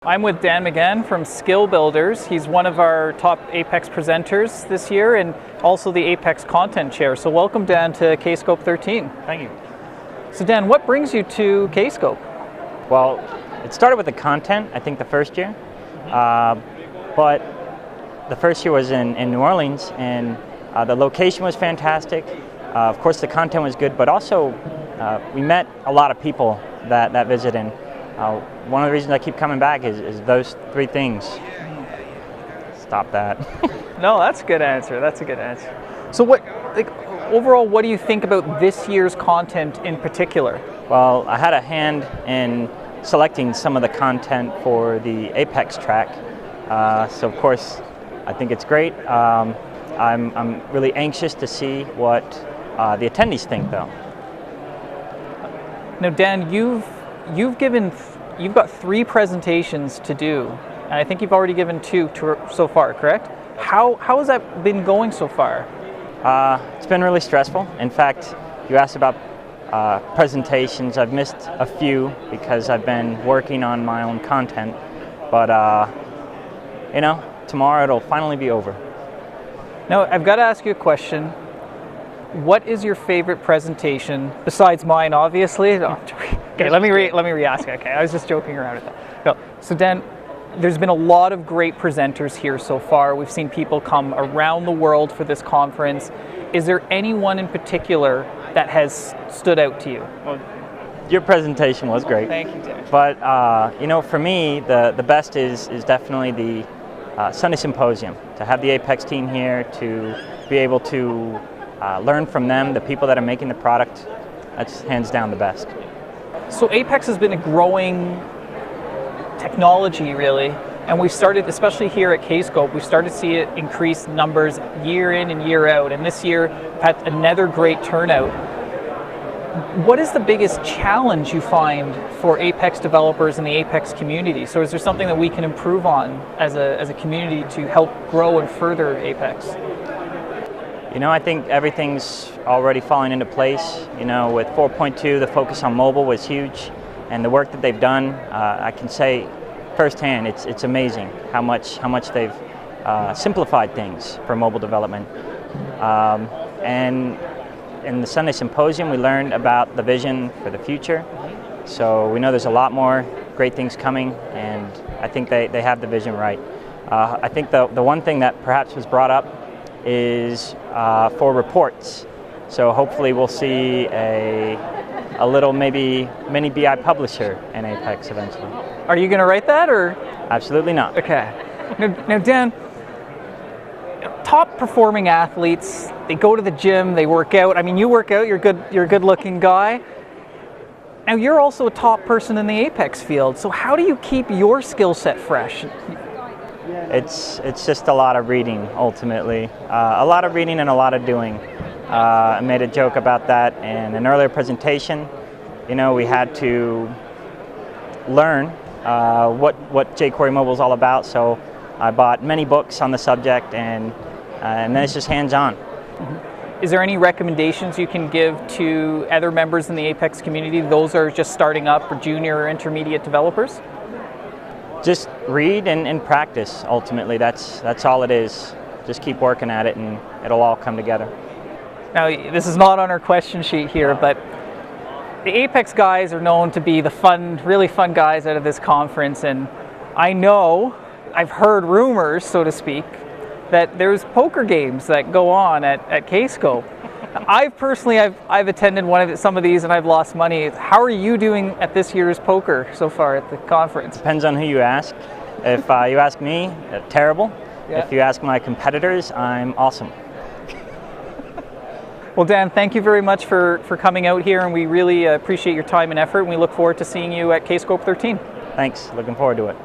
I'm with Dan McGhan from Skill Builders. He's one of our top Apex presenters this year and also the Apex Content Chair. So welcome, Dan, to Kscope 13. Thank you. So Dan, what brings you to Kscope? Well, it started with the content, I think the first year. But the first year was in New Orleans, and the location was fantastic. Of course, the content was good, but also we met a lot of people that visit, and one of the reasons I keep coming back is those three things. Stop that. No, that's a good answer. That's a good answer. So overall, what do you think about this year's content in particular? Well, I had a hand in selecting some of the content for the Apex track. So of course, I think it's great. I'm really anxious to see what the attendees think, though. Now, Dan, you've got 3 presentations to do, and I think you've already given 2 so far, correct? How has that been going so far? It's been really stressful. In fact, you asked about presentations. I've missed a few because I've been working on my own content, but you know, tomorrow it'll finally be over. Now, I've got to ask you a question. What is your favorite presentation besides mine, obviously? No, okay, let me re-ask it. Okay, I was just joking around with that. No. So Dan, there's been a lot of great presenters here so far. We've seen people come around the world for this conference. Is there anyone in particular that has stood out to you? Well, your presentation was great. Thank you, Dan. But you know, for me, the best is definitely the Sunday Symposium. To have the Apex team here, to be able to learn from them, the people that are making the product, that's hands down the best. So Apex has been a growing technology, really, and we've started, especially here at Kscope, we've started to see it increase numbers year in and year out, and this year we've had another great turnout. What is the biggest challenge you find for Apex developers in the Apex community? So is there something that we can improve on as a community to help grow and further Apex? You know, I think everything's already falling into place. You know, with 4.2, the focus on mobile was huge, and the work that they've done, I can say firsthand, it's amazing how much they've simplified things for mobile development. And in the Sunday Symposium, we learned about the vision for the future. So we know there's a lot more great things coming, and I think they have the vision right. I think the one thing that perhaps was brought up is for reports. So hopefully we'll see a little maybe mini BI publisher in Apex eventually. Are you going to write that, or? Absolutely not. Okay. Now Dan, top performing athletes, they go to the gym, they work out. I mean, you work out, you're a good looking guy. Now you're also a top person in the Apex field, so how do you keep your skill set fresh? It's just a lot of reading, ultimately. A lot of reading and a lot of doing. I made a joke about that in an earlier presentation. You know, we had to learn what jQuery Mobile is all about, so I bought many books on the subject, and then it's just hands-on. Mm-hmm. Is there any recommendations you can give to other members in the Apex community? Those are just starting up, or junior or intermediate developers? Just read and practice, ultimately. That's all it is. Just keep working at it and it'll all come together. Now, this is not on our question sheet here, but the Apex guys are known to be the really fun guys out of this conference, and I've heard rumors, so to speak, that there's poker games that go on at Kscope. I've attended some of these and I've lost money. How are you doing at this year's poker so far at the conference? Depends on who you ask. If you ask me, terrible. Yeah. If you ask my competitors, I'm awesome. Well, Dan, thank you very much for coming out here, and we really appreciate your time and effort, and we look forward to seeing you at Kscope 13. Thanks, looking forward to it.